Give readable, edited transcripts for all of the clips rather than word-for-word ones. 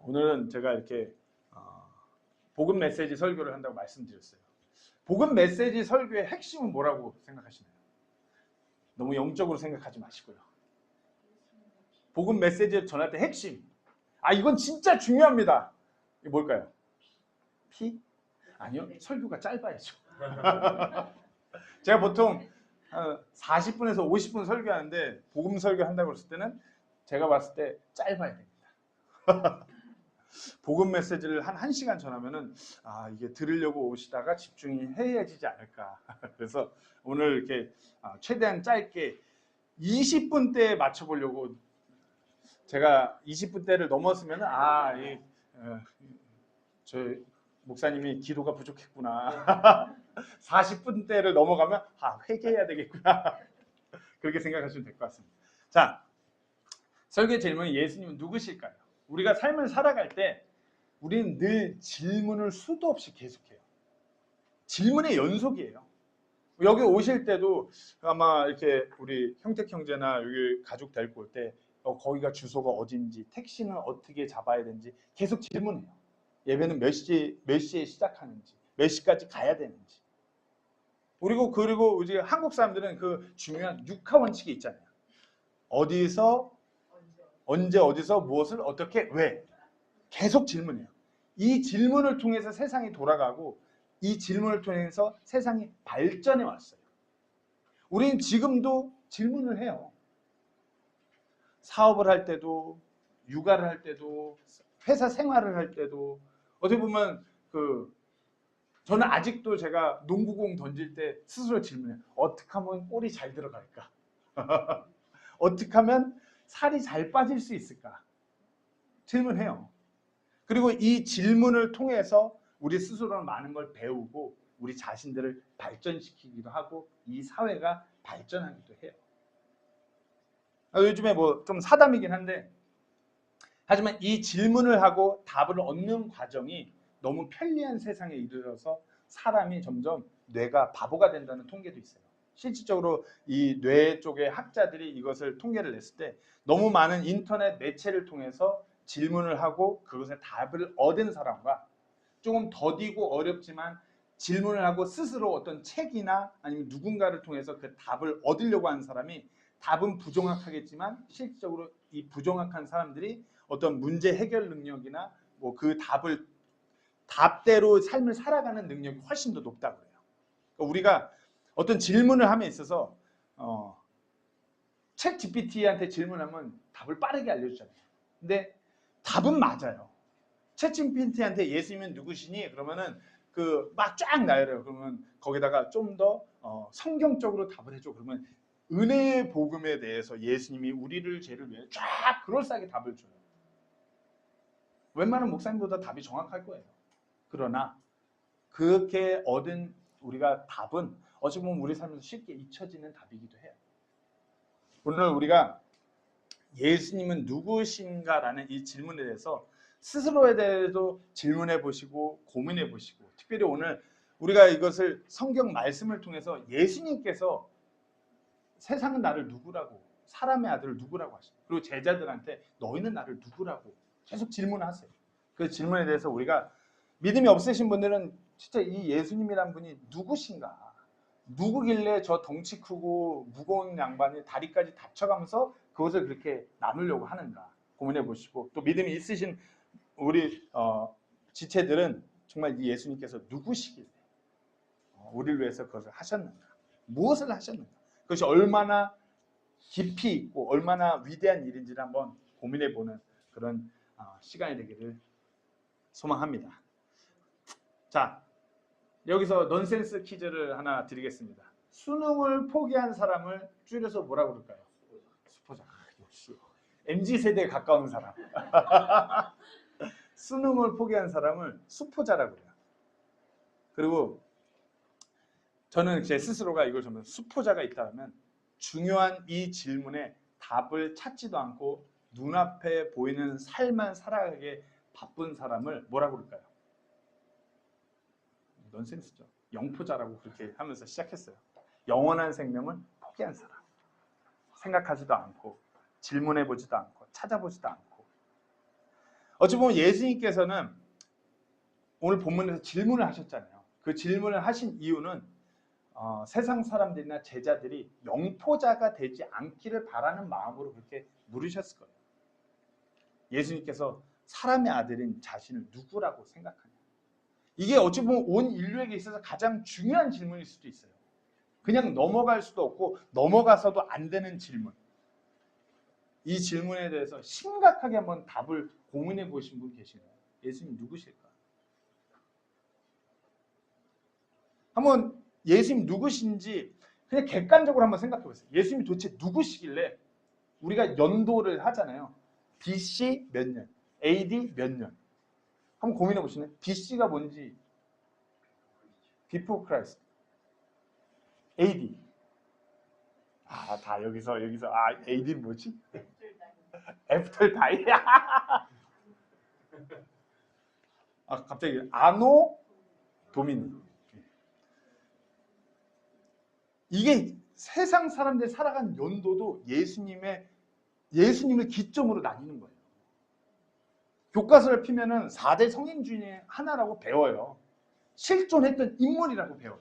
오늘은 제가 이렇게 복음 메시지 설교를 한다고 말씀드렸어요. 복음 메시지 설교의 핵심은 뭐라고 생각하시나요? 너무 영적으로 생각하지 마시고요. 복음 메시지를 전할 때 핵심. 이건 진짜 중요합니다. 이게 뭘까요? 피? 아니요. 설교가 짧아야죠. 제가 보통 40분에서 50분 설교하는데 복음 설교한다고 했을 때는 제가 봤을 때 짧아야 됩니다. 복음 메시지를 한 1시간 전하면은 이게 들으려고 오시다가 집중이 해이해지지 않을까. 그래서 오늘 이렇게 최대한 짧게 20분대에 맞춰보려고 제가 20분대를 넘었으면 저 목사님이 기도가 부족했구나. 40분대를 넘어가면 회개해야 되겠구나. 그렇게 생각하시면 될 것 같습니다. 자, 설교 질문이 예수님은 누구실까요? 우리가 삶을 살아갈 때 우리는 늘 질문을 수도 없이 계속해요. 질문의 연속이에요. 여기 오실 때도 아마 이렇게 우리 형택 형제나 여기 가족 데리고 올 때 거기가 주소가 어딘지, 택시는 어떻게 잡아야 되는지 계속 질문해요. 예배는 몇 시에 시작하는지, 몇 시까지 가야 되는지. 그리고 이제 한국 사람들은 그 중요한 육하 원칙이 있잖아요. 어디서, 언제, 어디서, 무엇을, 어떻게, 왜. 계속 질문해요. 이 질문을 통해서 세상이 돌아가고 이 질문을 통해서 세상이 발전해 왔어요. 우리는 지금도 질문을 해요. 사업을 할 때도, 육아를 할 때도, 회사 생활을 할 때도. 어떻게 보면 저는 아직도 제가 농구공 던질 때 스스로 질문해요. 어떻게 하면 볼이 잘 들어갈까? 어떻게 하면 살이 잘 빠질 수 있을까? 질문해요. 그리고 이 질문을 통해서 우리 스스로는 많은 걸 배우고 우리 자신들을 발전시키기도 하고 이 사회가 발전하기도 해요. 요즘에 좀 사담이긴 한데 하지만 이 질문을 하고 답을 얻는 과정이 너무 편리한 세상에 이르러서 사람이 점점 뇌가 바보가 된다는 통계도 있어요. 실질적으로 이 뇌 쪽의 학자들이 이것을 통계를 냈을 때 너무 많은 인터넷 매체를 통해서 질문을 하고 그것에 답을 얻은 사람과 조금 더디고 어렵지만 질문을 하고 스스로 어떤 책이나 아니면 누군가를 통해서 그 답을 얻으려고 하는 사람이 답은 부정확하겠지만 실질적으로 이 부정확한 사람들이 어떤 문제 해결 능력이나 그 답대로 삶을 살아가는 능력이 훨씬 더 높다고 해요. 그러니까 우리가 어떤 질문을 함에 있어서 챗 GPT한테 질문하면 답을 빠르게 알려주잖아요. 근데 답은 맞아요. 챗 GPT한테 예수님은 누구시니? 그러면은 막 쫙 나열해요. 그러면 거기다가 좀 더 성경적으로 답을 해줘. 그러면 은혜의 복음에 대해서 예수님이 우리를 죄를 위해 쫙 그럴싸하게 답을 줘요. 웬만한 목사님보다 답이 정확할 거예요. 그러나 그렇게 얻은 우리가 답은 어찌 보면 우리 삶에서 쉽게 잊혀지는 답이기도 해요. 오늘 우리가 예수님은 누구신가라는 이 질문에 대해서 스스로에 대해서도 질문해 보시고 고민해 보시고 특별히 오늘 우리가 이것을 성경 말씀을 통해서 예수님께서 세상은 나를 누구라고 사람의 아들을 누구라고 하시고 그리고 제자들한테 너희는 나를 누구라고 계속 질문하세요. 그 질문에 대해서 우리가 믿음이 없으신 분들은 진짜 이 예수님이란 분이 누구신가? 누구길래 저 덩치 크고 무거운 양반이 다리까지 다쳐가면서 그것을 그렇게 나누려고 하는가 고민해 보시고 또 믿음이 있으신 우리 지체들은 정말 이 예수님께서 누구시길래 우리를 위해서 그것을 하셨는가? 무엇을 하셨는가? 그것이 얼마나 깊이 있고 얼마나 위대한 일인지를 한번 고민해 보는 그런 시간이 되기를 소망합니다. 자, 여기서 넌센스 퀴즈를 하나 드리겠습니다. 수능을 포기한 사람을 줄여서 뭐라고 그럴까요? 수포자. 역시 MZ세대에 가까운 사람. 수능을 포기한 사람을 수포자라고 해요. 그리고 저는 제 스스로가 이걸 정말 수포자가 있다면 중요한 이 질문에 답을 찾지도 않고 눈앞에 보이는 삶만 살아가게 바쁜 사람을 뭐라고 그럴까요? 넌센스죠. 영포자라고 그렇게 하면서 시작했어요. 영원한 생명을 포기한 사람. 생각하지도 않고 질문해보지도 않고 찾아보지도 않고 어찌 보면 예수님께서는 오늘 본문에서 질문을 하셨잖아요. 그 질문을 하신 이유는 세상 사람들이나 제자들이 영포자가 되지 않기를 바라는 마음으로 그렇게 물으셨을 거예요. 예수님께서 사람의 아들인 자신을 누구라고 생각하냐. 이게 어찌 보면 온 인류에게 있어서 가장 중요한 질문일 수도 있어요. 그냥 넘어갈 수도 없고 넘어가서도 안 되는 질문. 이 질문에 대해서 심각하게 한번 답을 고민해 보신 분 계시나요? 예수님 누구실까? 한번 예수님 누구신지 그냥 객관적으로 한번 생각해 보세요. 예수님이 도대체 누구시길래 우리가 연도를 하잖아요. BC 몇 년, AD 몇 년. 한번 고민해 보시네. BC가 뭔지, Before Christ, AD. 다 여기서 AD는 뭐지? After Die. 갑자기 아노 도미니. 이게 세상 사람들 살아간 연도도 예수님을 기점으로 나뉘는 거예요. 교과서를 피면은 4대 성인 중에 하나라고 배워요. 실존했던 인물이라고 배워요.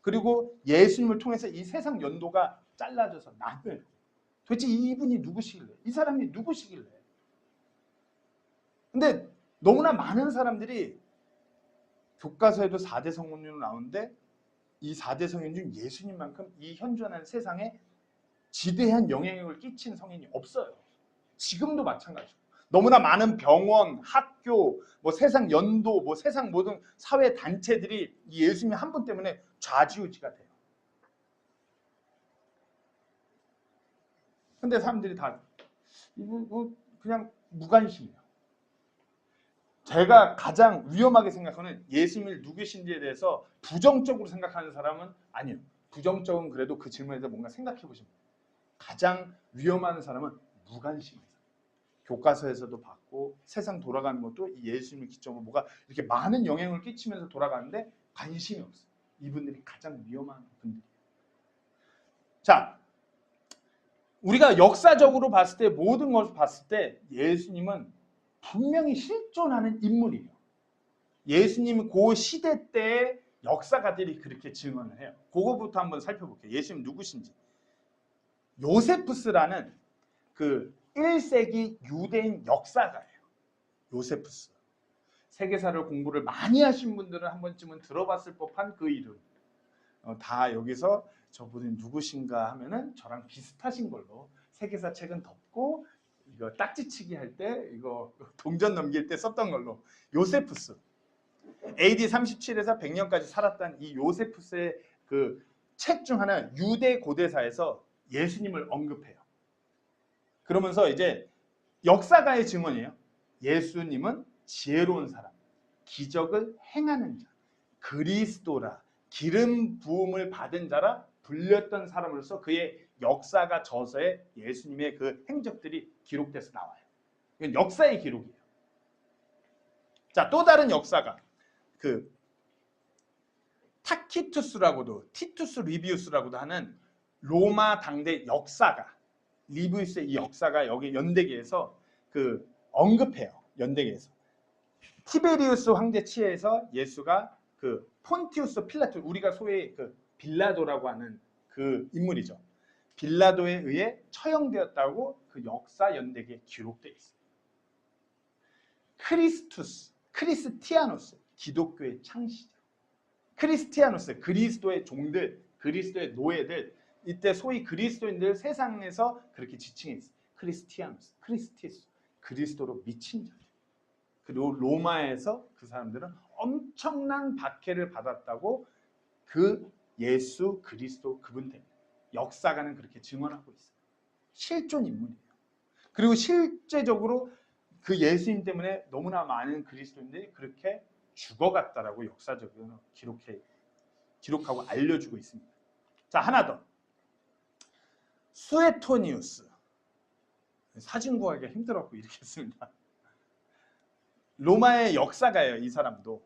그리고 예수님을 통해서 이 세상 연도가 잘라져서 나눠요. 도대체 이분이 누구시길래? 이 사람이 누구시길래? 근데 너무나 많은 사람들이 교과서에도 4대 성인으로 나오는데 이 4대 성인 중 예수님만큼 이 현존하는 세상에 지대한 영향력을 끼친 성인이 없어요. 지금도 마찬가지고. 너무나 많은 병원, 학교, 세상 연도, 세상 모든 사회 단체들이 이 예수님 한 분 때문에 좌지우지가 돼요. 근데 사람들이 다 그냥 무관심이에요. 제가 가장 위험하게 생각하는 예수님이 누구신지에 대해서 부정적으로 생각하는 사람은 아니에요. 부정적은 그래도 그 질문에 대해서 뭔가 생각해 보시면 돼요. 가장 위험한 사람은 무관심해요. 교과서에서도 봤고 세상 돌아가는 것도 이 예수님을 기점으로 뭐가 이렇게 많은 영향을 끼치면서 돌아가는데 관심이 없어요. 이분들이 가장 위험한 분들이에요. 자, 우리가 역사적으로 봤을 때 모든 것을 봤을 때 예수님은 분명히 실존하는 인물이에요. 예수님은 그 시대 때의 역사가들이 그렇게 증언을 해요. 그거부터 한번 살펴볼게요. 예수님 누구신지. 요세푸스라는 그 1세기 유대인 역사가예요. 요세푸스. 세계사를 공부를 많이 하신 분들은 한 번쯤은 들어봤을 법한 그 이름. 다 여기서 저분이 누구신가 하면은 저랑 비슷하신 걸로 세계사 책은 덮고 이거 딱지치기 할 때 이거 동전 넘길 때 썼던 걸로 요세푸스. AD 37에서 100년까지 살았던 이 요세푸스의 그 책 중 하나 유대 고대사에서 예수님을 언급해요. 그러면서 이제 역사가의 증언이에요. 예수님은 지혜로운 사람, 기적을 행하는 자, 그리스도라, 기름 부음을 받은 자라 불렸던 사람으로서 그의 역사가 저서에 예수님의 그 행적들이 기록돼서 나와요. 이건 역사의 기록이에요. 자, 또 다른 역사가 그 타키투스라고도 티투스 리비우스라고도 하는 로마 당대 역사가 리비우스의 이 역사가 여기 연대기에서 그 언급해요. 연대기에서 티베리우스 황제 치에서 예수가 그 폰티우스 필라토 우리가 소위 그 빌라도라고 하는 그 인물이죠. 빌라도에 의해 처형되었다고 그 역사 연대기에 기록되어 있어요. 크리스티아노스 기독교의 창시자. 크리스티아노스 그리스도의 종들, 그리스도의 노예들 이때 소위 그리스도인들 세상에서 그렇게 지칭해 있어요. 크리스티아노스, 크리스티스 그리스도로 미친 자. 그리고 로마에서 그 사람들은 엄청난 박해를 받았다고 그 예수 그리스도 그분 때문에 역사가는 그렇게 증언하고 있어요. 실존 인물이에요. 그리고 실제적으로 그 예수님 때문에 너무나 많은 그리스도인들이 그렇게 죽어갔다라고 역사적으로 기록하고 알려주고 있습니다. 자, 하나 더. 수에토니우스. 사진 구하기가 힘들었고 이렇게 했습니다. 로마의 역사가예요, 이 사람도.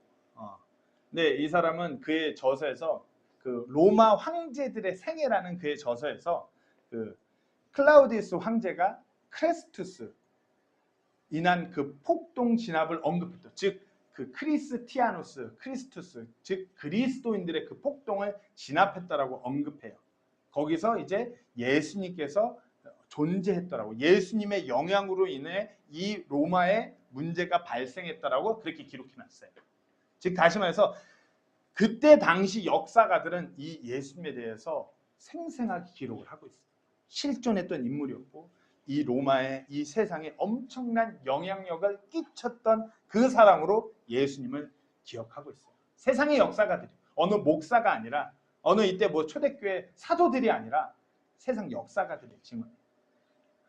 근데 이 사람은 그의 저서에서 그 로마 황제들의 생애라는 그의 저서에서 그 클라우디우스 황제가 크레스투스 인한 그 폭동 진압을 언급했다. 즉 그 크리스투스, 즉 그리스도인들의 그 폭동을 진압했다라고 언급해요. 거기서 이제 예수님께서 존재했더라고. 예수님의 영향으로 인해 이 로마의 문제가 발생했다라고 그렇게 기록해놨어요. 즉 다시 말해서 그때 당시 역사가들은 이 예수님에 대해서 생생하게 기록을 하고 있어요. 실존했던 인물이었고 이 로마의 이 세상에 엄청난 영향력을 끼쳤던 그 사람으로 예수님을 기억하고 있어요. 세상의 역사가들이 어느 목사가 아니라 어느 이때 뭐 초대교회 사도들이 아니라 세상 역사가들이 지금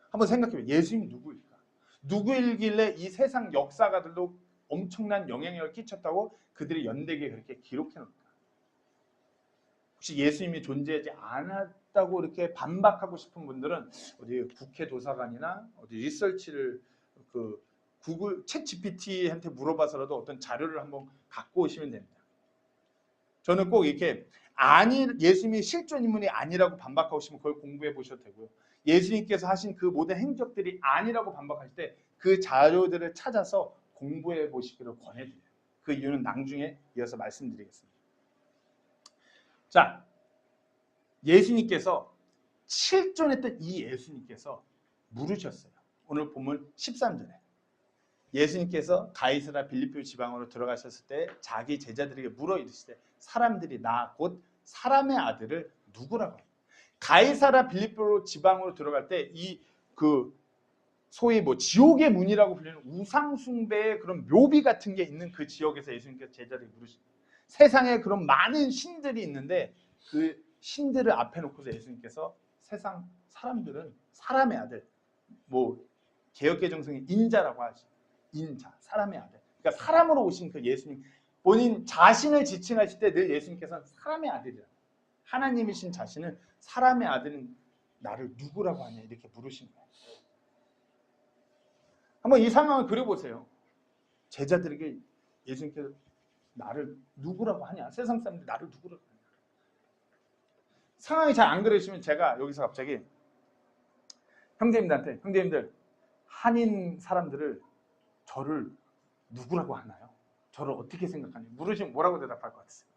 한번 생각해봐요. 예수님 누구일까? 누구일길래 이 세상 역사가들도 엄청난 영향력을 끼쳤다고 그들이 연대기에 그렇게 기록해 놓을까? 혹시 예수님이 존재하지 않았다고 이렇게 반박하고 싶은 분들은 어디 국회 도서관이나 어디 리서치를 그 구글 챗 GPT한테 물어봐서라도 어떤 자료를 한번 갖고 오시면 됩니다. 저는 꼭 이렇게 예수님이 실존 인물이 아니라고 반박하고 싶으면 그걸 공부해 보셔도 되고요. 예수님께서 하신 그 모든 행적들이 아니라고 반박할 때 그 자료들을 찾아서 공부해 보시기를 권해드려요. 그 이유는 나중에 이어서 말씀드리겠습니다. 자, 예수님께서 실존했던 이 예수님께서 물으셨어요. 오늘 본문 13절에 예수님께서 가이사랴 빌립보 지방으로 들어가셨을 때 자기 제자들에게 물어 이르시되 사람들이 나 곧 사람의 아들을 누구라고 해요? 가이사랴 빌립보 지방으로 들어갈 때 이 그 소위 뭐 지옥의 문이라고 불리는 우상 숭배의 그런 묘비 같은 게 있는 그 지역에서 예수님께서 제자들에게 물으십니다. 세상에 그런 많은 신들이 있는데 그 신들을 앞에 놓고서 예수님께서 세상 사람들은 사람의 아들, 뭐 개역개정성의 인자라고 하죠. 인자, 사람의 아들. 그러니까 사람으로 오신 그 예수님, 본인 자신을 지칭하실 때 늘 예수님께서는 사람의 아들이라. 하나님이신 자신은 사람의 아들은 나를 누구라고 하냐 이렇게 물으신 거예요. 한번 이 상황을 그려보세요. 제자들에게 예수님께서 나를 누구라고 하냐? 세상 사람들이 나를 누구라고 하냐? 상황이 잘 안 그러시면 제가 여기서 갑자기 형제님들한테 형제님들 한인 사람들을 저를 누구라고 하나요? 저를 어떻게 생각하냐? 물으시면 뭐라고 대답할 것 같으세요?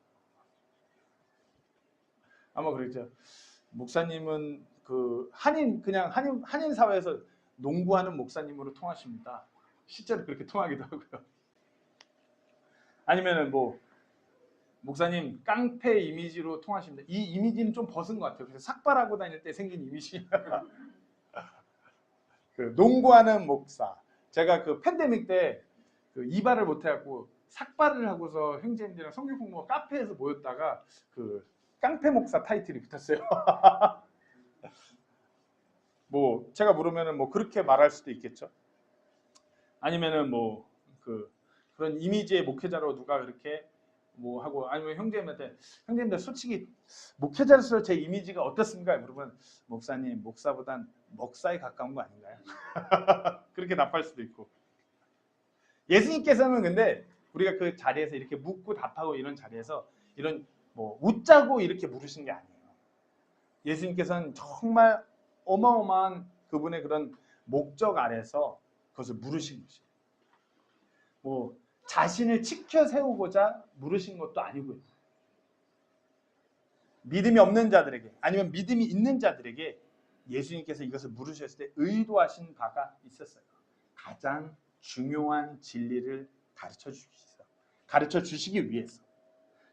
아마 그러겠죠. 목사님은 그 한인 사회에서 농구하는 목사님으로 통하십니다. 실제로 그렇게 통하기도 하고요. 아니면은 뭐 목사님 깡패 이미지로 통하십니다. 이 이미지는 좀 벗은 것 같아요. 그래서 삭발하고 다닐 때 생긴 이미지. 그 농구하는 목사. 제가 그 팬데믹 때 그 이발을 못해갖고 삭발을 하고서 형제님들이랑 성경 공부가 카페에서 모였다가 그 깡패 목사 타이틀이 붙었어요. 뭐 제가 물으면은 뭐 그렇게 말할 수도 있겠죠. 아니면은 뭐 그런 이미지의 목회자로 누가 그렇게 뭐 하고 아니면 형제님들 솔직히 목회자로서 제 이미지가 어떻습니까? 그러면 목사님 목사보단 먹사에 가까운 거 아닌가요? 그렇게 답할 수도 있고. 예수님께서는 근데 우리가 그 자리에서 이렇게 묻고 답하고 이런 자리에서 이런 뭐 웃자고 이렇게 물으신 게 아니에요. 예수님께서는 정말 어마어마한 그분의 그런 목적 아래서 그것을 물으신 것이에요. 뭐 자신을 치켜 세우고자 물으신 것도 아니고요. 믿음이 없는 자들에게 아니면 믿음이 있는 자들에게 예수님께서 이것을 물으셨을 때 의도하신 바가 있었어요. 가장 중요한 진리를 가르쳐 주시기 위해서.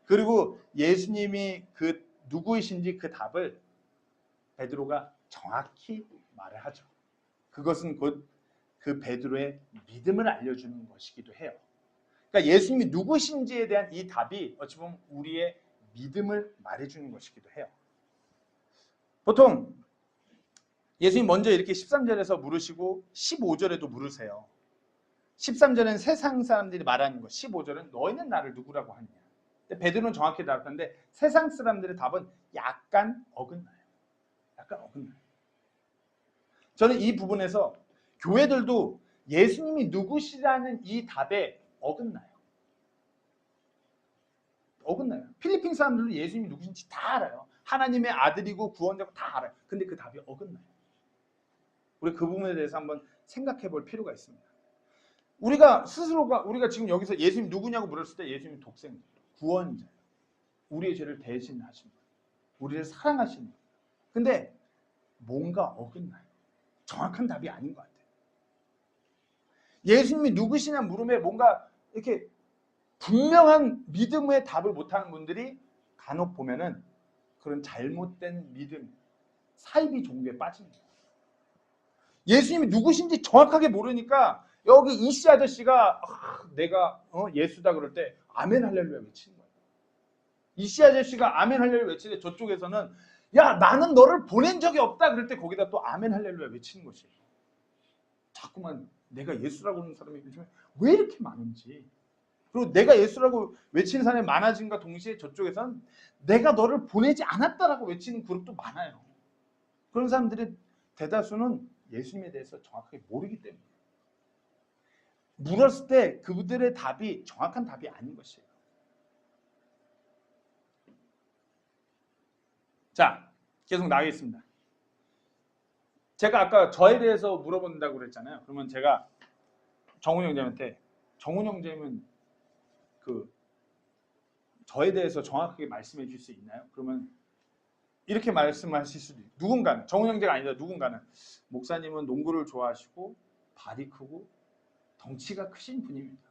그리고 예수님이 그 누구이신지 그 답을 베드로가 정확히 말을 하죠. 그것은 곧 그 베드로의 믿음을 알려주는 것이기도 해요. 그러니까 예수님이 누구신지에 대한 이 답이 어찌 보면 우리의 믿음을 말해주는 것이기도 해요. 보통 예수님 먼저 이렇게 13절에서 물으시고 15절에도 물으세요. 13절은 세상 사람들이 말하는 것, 15절은 너희는 나를 누구라고 하느냐. 베드로는 정확히 답하는데 세상 사람들의 답은 약간 어긋나요. 저는 이 부분에서 교회들도 예수님이 누구시라는 이 답에 어긋나요. 필리핀 사람들도 예수님이 누구신지 다 알아요. 하나님의 아들이고 구원자고 다 알아요. 근데 그 답이 어긋나요. 우리 그 부분에 대해서 한번 생각해 볼 필요가 있습니다. 우리가 스스로가 우리가 지금 여기서 예수님 누구냐고 물었을 때 예수님 독생자, 구원자, 우리의 죄를 대신하신 분, 우리를 사랑하시는 분. 근데 뭔가 어긋나요. 정확한 답이 아닌 것 같아요. 예수님이 누구시냐 물음에 뭔가 이렇게 분명한 믿음의 답을 못하는 분들이 간혹 보면은 그런 잘못된 믿음, 사이비 종교에 빠집니다. 예수님이 누구신지 정확하게 모르니까 여기 이씨 아저씨가 내가 예수다 그럴 때 아멘 할렐루야 외치는 거예요. 이씨 아저씨가 아멘 할렐루야 외치는데 저쪽에서는 야 나는 너를 보낸 적이 없다 그럴 때 거기다 또 아멘 할렐루야 외치는 것이에요. 자꾸만 내가 예수라고 하는 사람이 요즘에 왜 이렇게 많은지, 그리고 내가 예수라고 외치는 사람이 많아진과 동시에 저쪽에서는 내가 너를 보내지 않았다라고 외치는 그룹도 많아요. 그런 사람들의 대다수는 예수님에 대해서 정확하게 모르기 때문에 물었을 때 그들의 답이 정확한 답이 아닌 것이에요. 자, 계속 나가겠습니다. 제가 아까 저에 대해서 물어본다고 그랬잖아요. 그러면 제가 정훈 형제한테 정훈 형제는 저에 대해서 정확하게 말씀해 줄 수 있나요? 그러면 이렇게 말씀하실 수도 있어요. 누군가는, 정훈 형제가 아니라 누군가는 목사님은 농구를 좋아하시고 발이 크고 덩치가 크신 분입니다.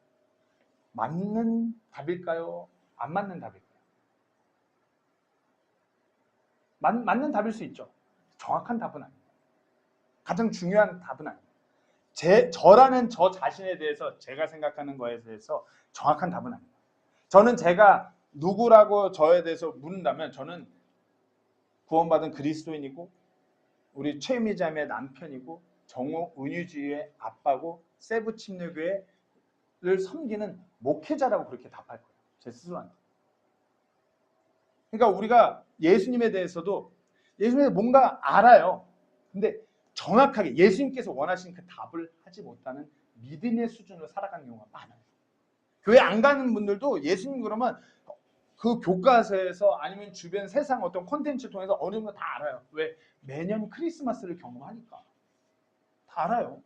맞는 답일까요? 안 맞는 답일까요? 맞는 답일 수 있죠. 정확한 답은 아니에요. 가장 중요한 답은 아니에요. 저라는 저 자신에 대해서 제가 생각하는 거에 대해서 정확한 답은 아니에요. 저는 제가 누구라고 저에 대해서 묻는다면 저는 구원받은 그리스도인이고 우리 최유미 자매의 남편이고 정호 은유주의의 아빠고 세부 침례교회를 섬기는 목회자라고 그렇게 답할 거예요. 제 스스로한테. 그러니까 우리가 예수님에 대해서도 예수님에 뭔가 알아요. 근데 정확하게 예수님께서 원하시는 그 답을 하지 못하는 믿음의 수준으로 살아가는 경우가 많아요. 교회 안 가는 분들도 예수님 그러면 그 교과서에서 아니면 주변 세상 어떤 콘텐츠 통해서 어느 정도 다 알아요. 왜? 매년 크리스마스를 경험하니까. 다 알아요.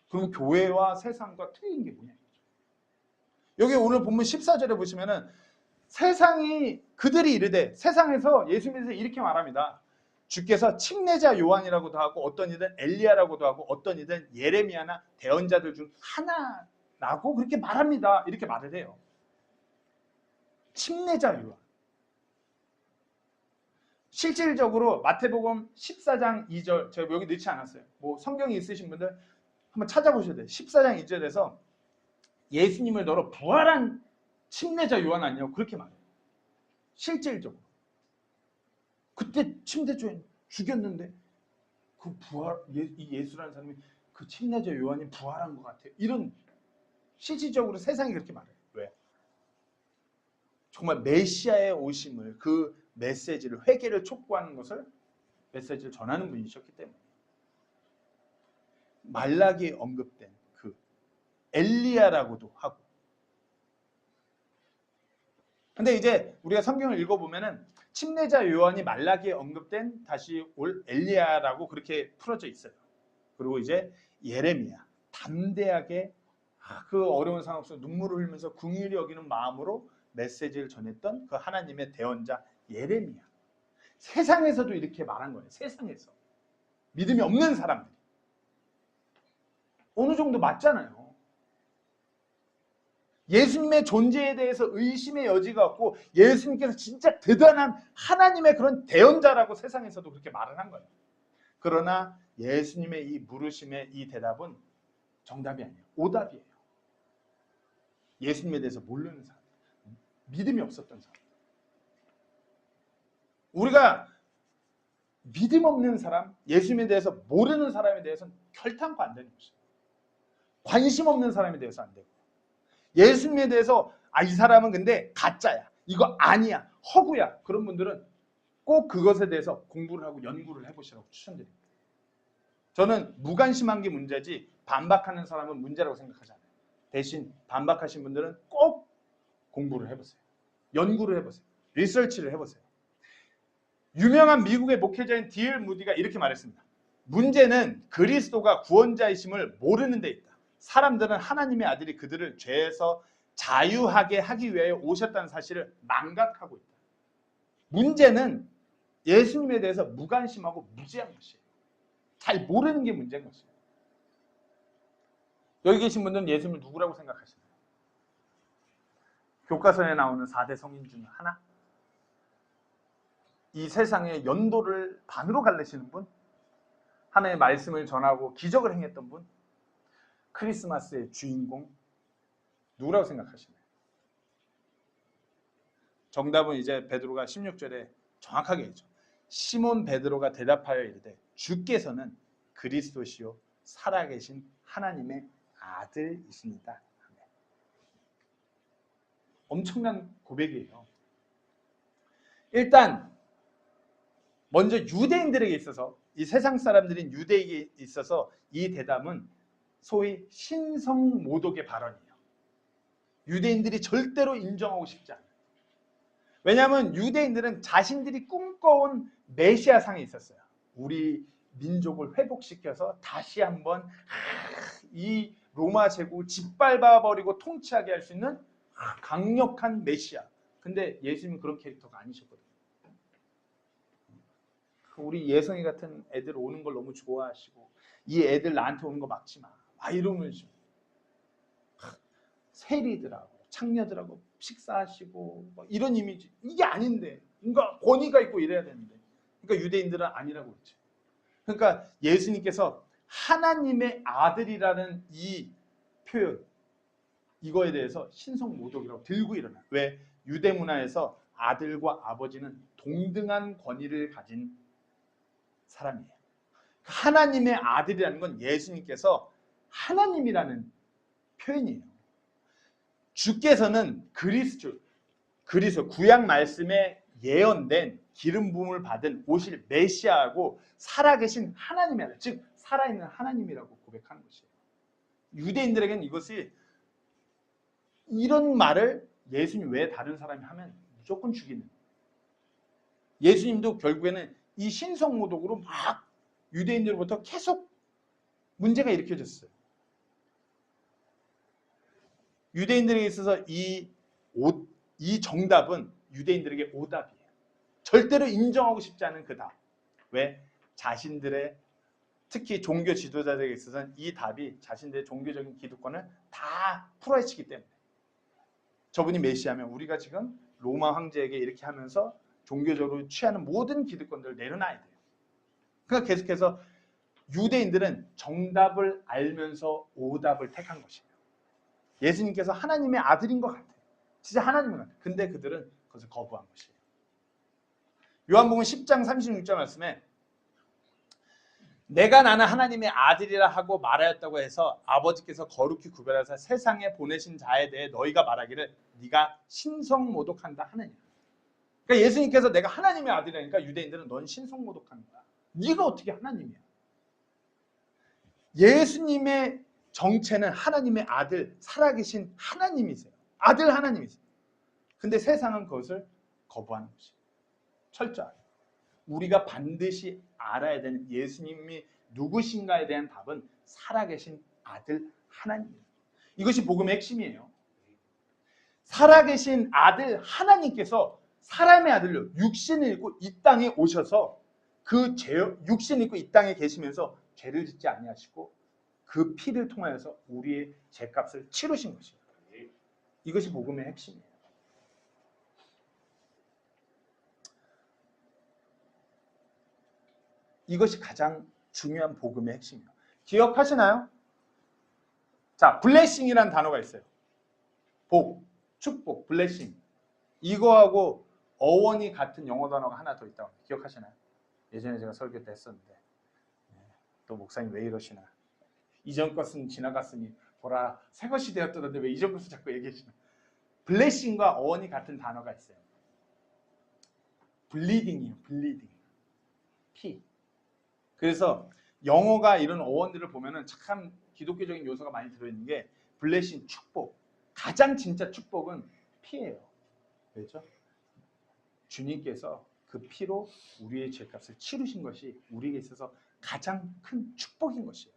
그럼 교회와 세상과 틀린 게 뭐냐. 여기 오늘 본문 14절에 보시면은 세상이 그들이 이르되 세상에서 예수님께서 이렇게 말합니다. 주께서 침례자 요한이라고도 하고 어떤 이든 엘리야라고도 하고 어떤 이든 예레미야나 대언자들 중 하나라고 그렇게 말합니다. 이렇게 말을 해요. 침례자 요한. 실질적으로 마태복음 14장 2절 제가 여기 넣지 않았어요. 뭐 성경이 있으신 분들 한번 찾아보셔야 돼요. 14장 2절에서 예수님을 너로 부활한 침례자 요한 아니냐고 그렇게 말해요. 실질적으로. 그때 침례자요한 죽였는데 그 부활 이 예수라는 사람이 그 침례자 요한이 부활한 것 같아요. 이런 실질적으로 세상이 그렇게 말해요. 왜? 정말 메시아의 오심을 그 메시지를 회개를 촉구하는 것을 메시지를 전하는 분이셨기 때문에 말라기에 언급된 그 엘리야라고도 하고. 근데 이제 우리가 성경을 읽어보면은 침례자 요한이 말라기에 언급된 다시 올 엘리야라고 그렇게 풀어져 있어요. 그리고 이제 예레미야 담대하게 그 어려운 상황 속에서 눈물을 흘리면서 긍휼히 여기는 마음으로 메시지를 전했던 그 하나님의 대언자 예레미야. 세상에서도 이렇게 말한 거예요. 세상에서 믿음이 없는 사람들이 어느 정도 맞잖아요. 예수님의 존재에 대해서 의심의 여지가 없고 예수님께서 진짜 대단한 하나님의 그런 대언자라고 세상에서도 그렇게 말을 한 거예요. 그러나 예수님의 이 물으심의 이 대답은 정답이 아니에요. 오답이에요. 예수님에 대해서 모르는 사람, 믿음이 없었던 사람. 우리가 믿음 없는 사람, 예수님에 대해서 모르는 사람에 대해서는 결단코 안 되는 것이에요. 관심 없는 사람에 대해서 안 되고. 예수님에 대해서 이 사람은 근데 가짜야. 이거 아니야. 허구야. 그런 분들은 꼭 그것에 대해서 공부를 하고 연구를 해보시라고 추천드립니다. 저는 무관심한 게 문제지 반박하는 사람은 문제라고 생각하지 않아요. 대신 반박하신 분들은 꼭 공부를 해보세요. 연구를 해보세요. 리서치를 해보세요. 유명한 미국의 목회자인 D.L. 무디가 이렇게 말했습니다. 문제는 그리스도가 구원자이심을 모르는 데 있다. 사람들은 하나님의 아들이 그들을 죄에서 자유하게 하기 위해 오셨다는 사실을 망각하고 있다. 문제는 예수님에 대해서 무관심하고 무지한 것이에요. 잘 모르는 게 문제인 것이에요. 여기 계신 분들은 예수님을 누구라고 생각하시나요? 교과서에 나오는 4대 성인 중 하나? 이 세상의 연도를 반으로 갈라시는 분? 하나님의 말씀을 전하고 기적을 행했던 분? 크리스마스의 주인공? 누구라고 생각하시나요? 정답은 이제 베드로가 16절에 정확하게 했죠. 시몬 베드로가 대답하여 이르되 주께서는 그리스도시요 살아계신 하나님의 아들이십니다. 엄청난 고백이에요. 일단 먼저 유대인들에게 있어서, 이 세상 사람들인 유대인에게 있어서 이 대답은 소위 신성모독의 발언이에요. 유대인들이 절대로 인정하고 싶지 않아요. 왜냐하면 유대인들은 자신들이 꿈꿔온 메시아상이 있었어요. 우리 민족을 회복시켜서 다시 한번 이 로마 제국 짓밟아버리고 통치하게 할 수 있는 강력한 메시아. 근데 예수님은 그런 캐릭터가 아니셨거든요. 우리 예성이 같은 애들 오는 걸 너무 좋아하시고, 이 애들 나한테 오는 거 막지 마, 막 이러면서 세리들하고 창녀들하고 식사하시고 뭐 이런 이미지, 이게 아닌데, 뭔가 권위가 있고 이래야 되는데, 그러니까 유대인들은 아니라고 했죠. 그러니까 예수님께서 하나님의 아들이라는 이 표현, 이거에 대해서 신성모독이라고 들고 일어나요. 왜? 유대 문화에서 아들과 아버지는 동등한 권위를 가진 사람이에요. 하나님의 아들이라는 건 예수님께서 하나님이라는 표현이에요. 주께서는 그리스도 구약 말씀에 예언된 기름 부음을 받은 오실 메시아하고 살아계신 하나님의 아들, 즉 살아있는 하나님이라고 고백하는 것이에요. 유대인들에게는 이것이, 이런 말을 예수님 외에 다른 사람이 하면 무조건 죽이는, 예수님도 결국에는 이 신성모독으로 막 유대인들로부터 계속 문제가 일으켜졌어요. 유대인들에게 있어서 이 정답은 유대인들에게 오답이에요. 절대로 인정하고 싶지 않은 그 답. 왜? 자신들의, 특히 종교 지도자들에게 있어서는 이 답이 자신들의 종교적인 기득권을 다 풀어헤치기 때문에, 저분이 메시아면 우리가 지금 로마 황제에게 이렇게 하면서 종교적으로 취하는 모든 기득권들을 내려놔야 돼요. 그러니까 계속해서 유대인들은 정답을 알면서 오답을 택한 것이에요. 예수님께서 하나님의 아들인 것 같아요. 진짜 하나님인 것 같아요. 근데 그들은 그것을 거부한 것이에요. 요한복음 10장 36절 말씀에 내가 나는 하나님의 아들이라 하고 말하였다고 해서 아버지께서 거룩히 구별하사 세상에 보내신 자에 대해 너희가 말하기를 네가 신성모독한다 하느냐. 그러니까 예수님께서 내가 하나님의 아들이라니까 유대인들은 넌 신성모독하는 거야. 네가 어떻게 하나님이야. 예수님의 정체는 하나님의 아들, 살아계신 하나님이세요. 아들 하나님이세요. 근데 세상은 그것을 거부하는 것이에요. 철저하게. 우리가 반드시 알아야 되는 예수님이 누구신가에 대한 답은 살아계신 아들 하나님이에요. 이것이 복음의 핵심이에요. 살아계신 아들 하나님께서 사람의 아들로 육신을 입고 이 땅에 오셔서 육신을 입고 이 땅에 계시면서 죄를 짓지 아니하시고 그 피를 통하여서 우리의 죄값을 치르신 것입니다. 이것이 복음의 핵심이에요. 이것이 가장 중요한 복음의 핵심이에요. 기억하시나요? 자, 블레싱이라는 단어가 있어요. 복, 축복, 블레싱. 이거하고 어원이 같은 영어 단어가 하나 더 있다고 기억하시나요? 예전에 제가 설교 때 했었는데 또 목사님 왜 이러시나. 이전 것은 지나갔으니 보라 새 것이 되었다던데 왜 이전 것을 자꾸 얘기하시나. 블레싱과 어원이 같은 단어가 있어요. 블리딩이에요. 블리딩. 피. 그래서 영어가 이런 어원들을 보면은 참 기독교적인 요소가 많이 들어있는 게 블레싱, 축복. 가장 진짜 축복은 피예요. 그렇죠? 주님께서 그 피로 우리의 죄값을 치르신 것이 우리에게 있어서 가장 큰 축복인 것이에요.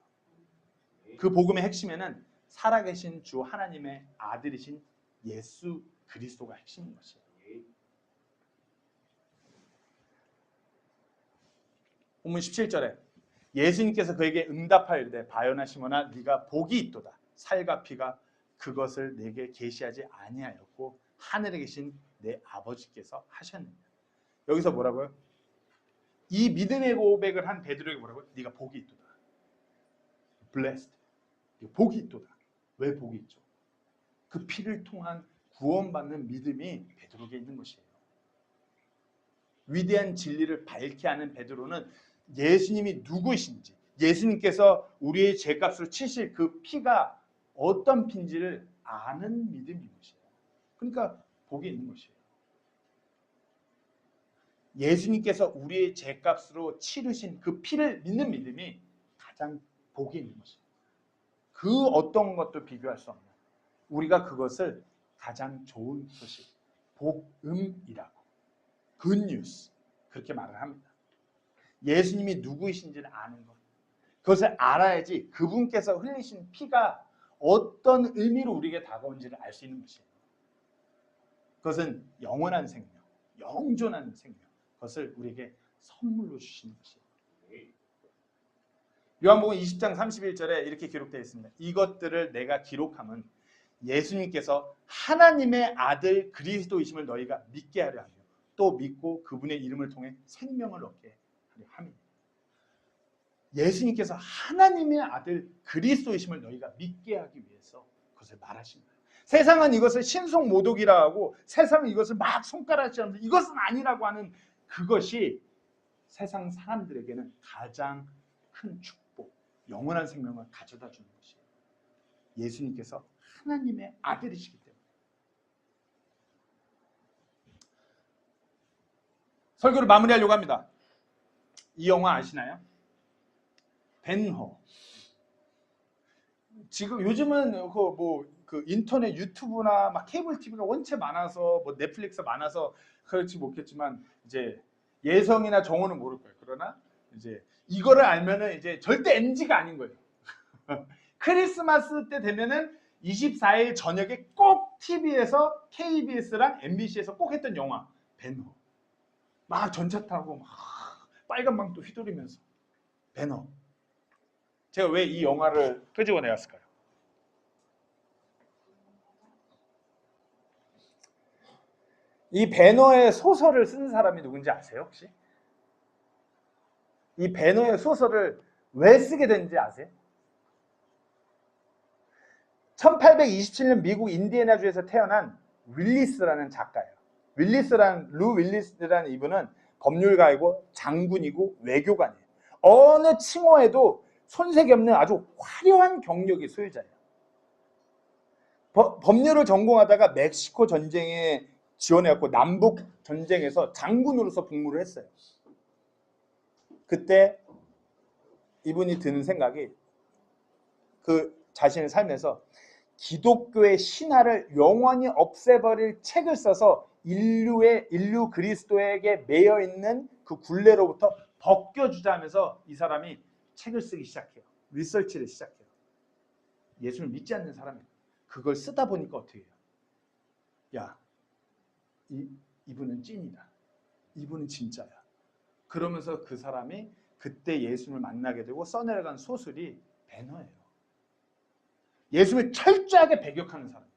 그 복음의 핵심에는 살아계신 주 하나님의 아들이신 예수 그리스도가 핵심인 것이에요. 본문 17절에 예수님께서 그에게 응답하이르되 바요나 시몬아 네가 복이 있도다. 살과 피가 그것을 내게 계시하지 아니하였고 하늘에 계신 내 아버지께서 하셨느니라. 여기서 뭐라고요? 이 믿음의 고백을 한 베드로에게 뭐라고요? 네가 복이 있도다. blessed. 복이 있도다. 왜 복이 있죠? 그 피를 통한 구원받는 믿음이 베드로에게 있는 것이에요. 위대한 진리를 밝게 하는 베드로는 예수님이 누구이신지, 예수님께서 우리의 죄값을 치실 그 피가 어떤 피인지를 아는 믿음인 것이에요. 그러니까 복이 있는 것이에요. 예수님께서 우리의 죄값으로 치르신 그 피를 믿는 믿음이 가장 복이 있는 것이에요. 그 어떤 것도 비교할 수 없는, 우리가 그것을 가장 좋은 소식, 복음이라고, 굿뉴스 그렇게 말을 합니다. 예수님이 누구이신지를 아는 것, 그것을 알아야지 그분께서 흘리신 피가 어떤 의미로 우리에게 다가온지를 알 수 있는 것이에요. 그것은 영원한 생명, 영존한 생명, 그것을 우리에게 선물로 주시는 것이에요. 요한복음 20장 31절에 이렇게 기록되어 있습니다. 이것들을 내가 기록함은 예수님께서 하나님의 아들 그리스도이심을 너희가 믿게 하려 하며 또 믿고 그분의 이름을 통해 생명을 얻게 하려 함이니라. 예수님께서 하나님의 아들 그리스도이심을 너희가 믿게 하기 위해서 그것을 말하신 거예요. 세상은 이것을 신송모독이라 하고 세상은 이것을 막 손가락질하면서 이것은 아니라고 하는 그것이 세상 사람들에게는 가장 큰 축복, 영원한 생명을 가져다 주는 것이에요. 예수님께서 하나님의 아들이시기 때문에. 설교를 마무리하려고 합니다. 이 영화 아시나요? 벤허. 지금 요즘은 그 인터넷 유튜브나 막 케이블 TV가 원체 많아서 뭐 넷플릭스 많아서 그렇지 못겠지만 이제 예성이나 정호는 모를 거예요. 그러나 이제 이거를 알면은 이제 절대 NG가 아닌 거예요. 크리스마스 때 되면은 24일 저녁에 꼭 TV에서 KBS랑 MBC에서 꼭 했던 영화 벤허. 막 전차 타고 막 빨간 망토 휘두르면서 벤허. 제가 왜 이 영화를 끄집어 내왔을까요? 이 벤허의 소설을 쓴 사람이 누군지 아세요 혹시? 이 벤허의 소설을 왜 쓰게 됐는지 아세요? 1827년 미국 인디애나주에서 태어난 윌리스라는 작가예요. 루 윌리스라는 이분은 법률가이고 장군이고 외교관이에요. 어느 칭호에도 손색이 없는 아주 화려한 경력의 소유자예요. 법률을 전공하다가 멕시코 전쟁에 지원해갖고 남북 전쟁에서 장군으로서 복무를 했어요. 그때 이분이 드는 생각이 그 자신의 삶에서 기독교의 신화를 영원히 없애버릴 책을 써서 인류 그리스도에게 매여 있는 그 굴레로부터 벗겨주자면서 이 사람이 책을 쓰기 시작해요. 리서치를 시작해요. 예수를 믿지 않는 사람이에요. 그걸 쓰다 보니까 어떻게 해요? 야, 이분은 찐이다. 이분은 진짜야. 그러면서 그 사람이 그때 예수를 만나게 되고 써내려간 소설이 벤허예요. 예수를 철저하게 배격하는 사람이었어요.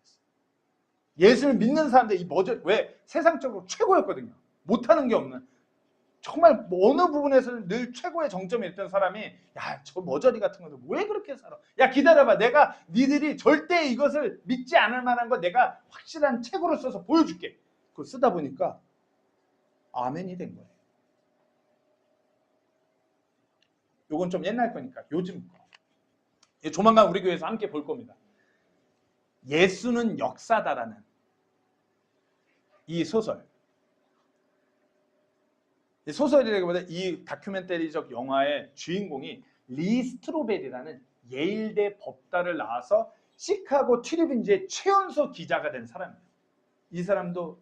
예수를 믿는 사람들 왜 세상적으로 최고였거든요. 못하는 게 없는. 정말 어느 부분에서는 늘 최고의 정점에 있던 사람이 야, 저 머저리 같은 것도 왜 그렇게 살아? 야, 기다려봐. 내가 니들이 절대 이것을 믿지 않을 만한 거 내가 확실한 책으로 써서 보여줄게. 그걸 쓰다 보니까 아멘이 된 거예요. 요건 좀 옛날 거니까 요즘 거. 조만간 우리 교회에서 함께 볼 겁니다. 예수는 역사다라는 이 소설. 소설이라기보다 이 다큐멘터리적 영화의 주인공이 리 스트로벨이라는 예일대 법대를 나와서 시카고 트리뷴지의 최연소 기자가 된 사람이에요. 이 사람도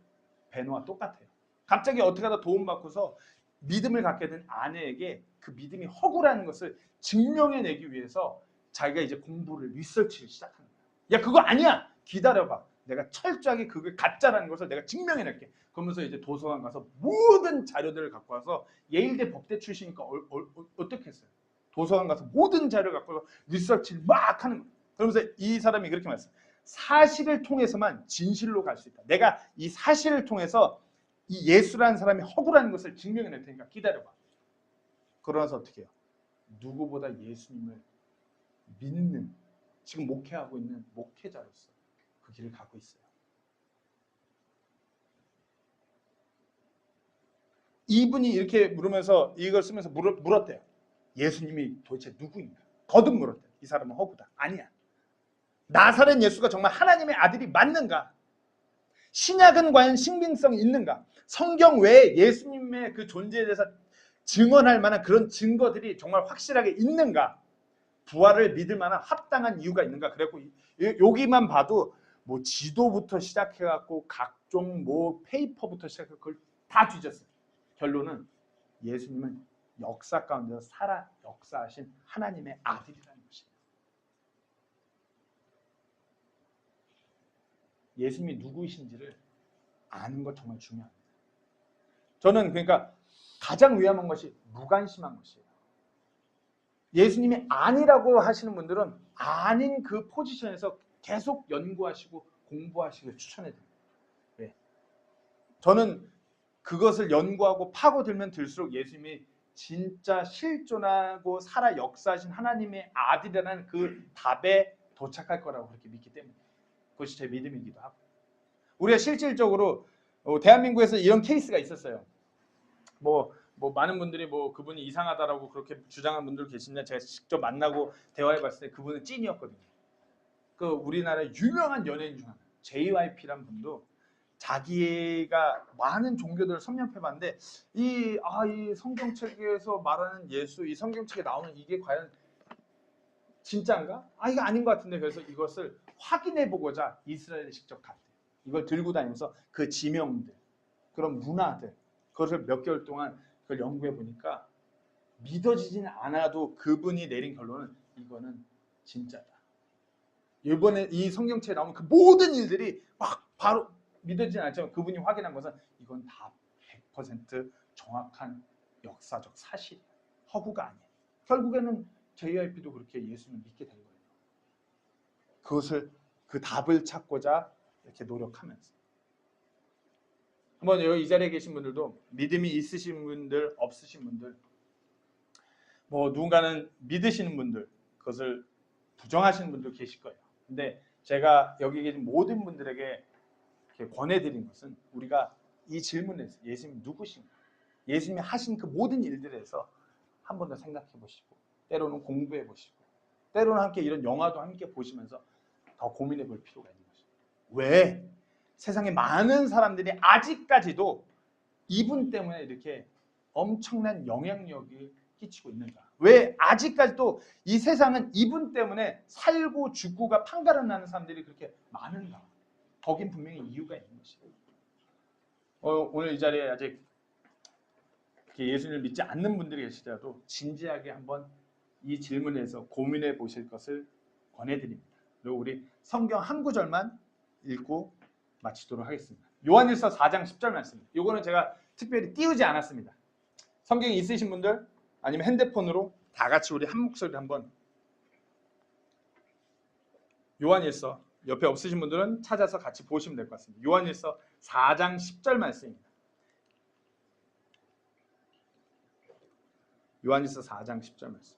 벤허와 똑같아요. 갑자기 어떻게 하다 도움받고서 믿음을 갖게 된 아내에게 그 믿음이 허구라는 것을 증명해내기 위해서 자기가 이제 공부를 리서치를 시작합니다. 야 그거 아니야. 기다려봐. 내가 철저하게 그게 가짜라는 것을 내가 증명해낼게. 그러면서 이제 도서관 가서 모든 자료들을 갖고 와서 예일대 법대 출신이니까 어떻게 했어요? 도서관 가서 모든 자료를 갖고 와서 리서치를 막 하는 거예요. 그러면서 이 사람이 그렇게 말했어요. 사실을 통해서만 진실로 갈 수 있다. 내가 이 사실을 통해서 이 예수라는 사람이 허구라는 것을 증명해낼 테니까 기다려봐. 그러면서 어떻게 해요? 누구보다 예수님을 믿는 지금 목회하고 있는 목회자로서 그 길을 가고 있어요. 이분이 이렇게 물으면서 이걸 쓰면서 물었대요. 예수님이 도대체 누구인가? 거듭 물었대요. 이 사람은 허구다. 아니야. 나사렛 예수가 정말 하나님의 아들이 맞는가? 신약은 과연 신빙성이 있는가? 성경 외에 예수님의 그 존재에 대해서 증언할 만한 그런 증거들이 정말 확실하게 있는가? 부활을 믿을 만한 합당한 이유가 있는가? 그래갖고 여기만 봐도 뭐 지도부터 시작해갖고 각종 뭐 페이퍼부터 시작해서 그걸 다 뒤졌어요. 결론은 예수님은 역사 가운데서 살아 역사하신 하나님의 아들이라는 것입니다. 예수님이 누구이신지를 아는 것 정말 중요합니다. 저는 그러니까 가장 위험한 것이 무관심한 것이에요. 예수님이 아니라고 하시는 분들은 아닌 그 포지션에서 계속 연구하시고 공부하시길 추천해드립니다. 네. 저는 그것을 연구하고 파고들면 들수록 예수님이 진짜 실존하고 살아 역사하신 하나님의 아들이라는 그 답에 도착할 거라고 그렇게 믿기 때문에 그것이 제 믿음이기도 하고, 우리가 실질적으로 대한민국에서 이런 케이스가 있었어요. 뭐 많은 분들이 뭐 그분이 이상하다라고 그렇게 주장하는 분들 계시는데 제가 직접 만나고 대화해봤을 때 그분은 찐이었거든요. 그 우리나라 유명한 연예인 중 하나 JYP란 분도 자기가 많은 종교들을 섭렵해봤는데 이 성경책에서 말하는 예수, 이 성경책에 나오는 이게 과연 진짜인가? 이거 아닌 것 같은데. 그래서 이것을 확인해보고자 이스라엘에 직접 갔대요. 이걸 들고 다니면서 그 지명들, 그런 문화들, 그것을 몇 개월 동안 그걸 연구해 보니까 믿어지지는 않아도 그분이 내린 결론은 이거는 진짜다. 이번에 이 성경책에 나오는 그 모든 일들이 막 바로 믿어지진 않지만 그분이 확인한 것은 이건 다 100% 정확한 역사적 사실이야. 허구가 아니에요. 결국에는 JYP도 그렇게 예수님을 믿게 된 거예요. 그것을 그 답을 찾고자 이렇게 노력하면서. 한번 여기 이 자리에 계신 분들도 믿음이 있으신 분들, 없으신 분들, 뭐 누군가는 믿으시는 분들, 그것을 부정하시는 분도 계실 거예요. 근데 제가 여기 계신 모든 분들에게 이렇게 권해드린 것은 우리가 이 질문에서 예수님이 누구신가, 예수님이 하신 그 모든 일들에서 한 번 더 생각해 보시고, 때로는 공부해 보시고, 때로는 함께 이런 영화도 함께 보시면서 더 고민해 볼 필요가 있는 것입니다. 왜 세상에 많은 사람들이 아직까지도 이분 때문에 이렇게 엄청난 영향력이 끼치고 있는가? 왜 아직까지도 이 세상은 이분 때문에 살고 죽고가 판가름 나는 사람들이 그렇게 많은가? 거긴 분명히 이유가 있는 것입니다. 오늘 이 자리에 아직 예수님을 믿지 않는 분들이 계시더라도 진지하게 한번 이 질문에서 고민해 보실 것을 권해드립니다. 그리고 우리 성경 한 구절만 읽고 마치도록 하겠습니다. 요한일서 4장 10절 말씀입니다. 이거는 제가 특별히 띄우지 않았습니다. 성경이 있으신 분들 아니면 핸드폰으로 다 같이 우리 한 목소리 한번, 요한일서 옆에 없으신 분들은 찾아서 같이 보시면 될 것 같습니다. 요한일서 4장 10절 말씀입니다. 요한일서 4장 10절 말씀.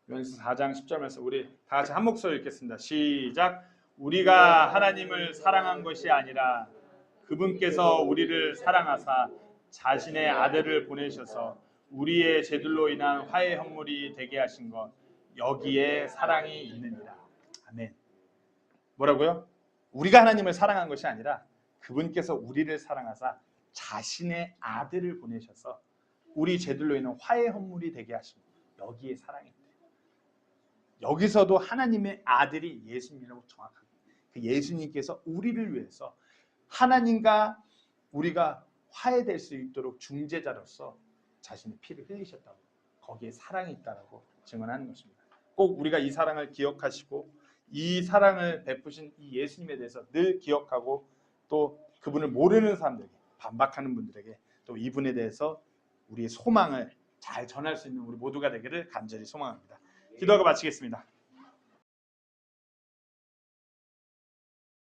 요한일서 4장 10절 말씀 우리 다 같이 한 목소리 읽겠습니다. 시작. 우리가 하나님을 사랑한 것이 아니라 그분께서 우리를 사랑하사 자신의 아들을 보내셔서 우리의 죄들로 인한 화해 헌물이 되게 하신 것, 여기에 사랑이 있느니라. 아멘. 뭐라고요? 우리가 하나님을 사랑한 것이 아니라 그분께서 우리를 사랑하사 자신의 아들을 보내셔서 우리 죄들로 인한 화해 헌물이 되게 하신 것, 여기에 사랑이 있다. 여기서도 하나님의 아들이 예수님이라고 정확하게, 그 예수님께서 우리를 위해서 하나님과 우리가 화해될 수 있도록 중재자로서 자신의 피를 흘리셨다고 거기에 사랑이 있다라고 증언하는 것입니다. 꼭 우리가 이 사랑을 기억하시고 이 사랑을 베푸신 이 예수님에 대해서 늘 기억하고 또 그분을 모르는 사람들에게 반박하는 분들에게 또 이분에 대해서 우리의 소망을 잘 전할 수 있는 우리 모두가 되기를 간절히 소망합니다. 기도하고 마치겠습니다.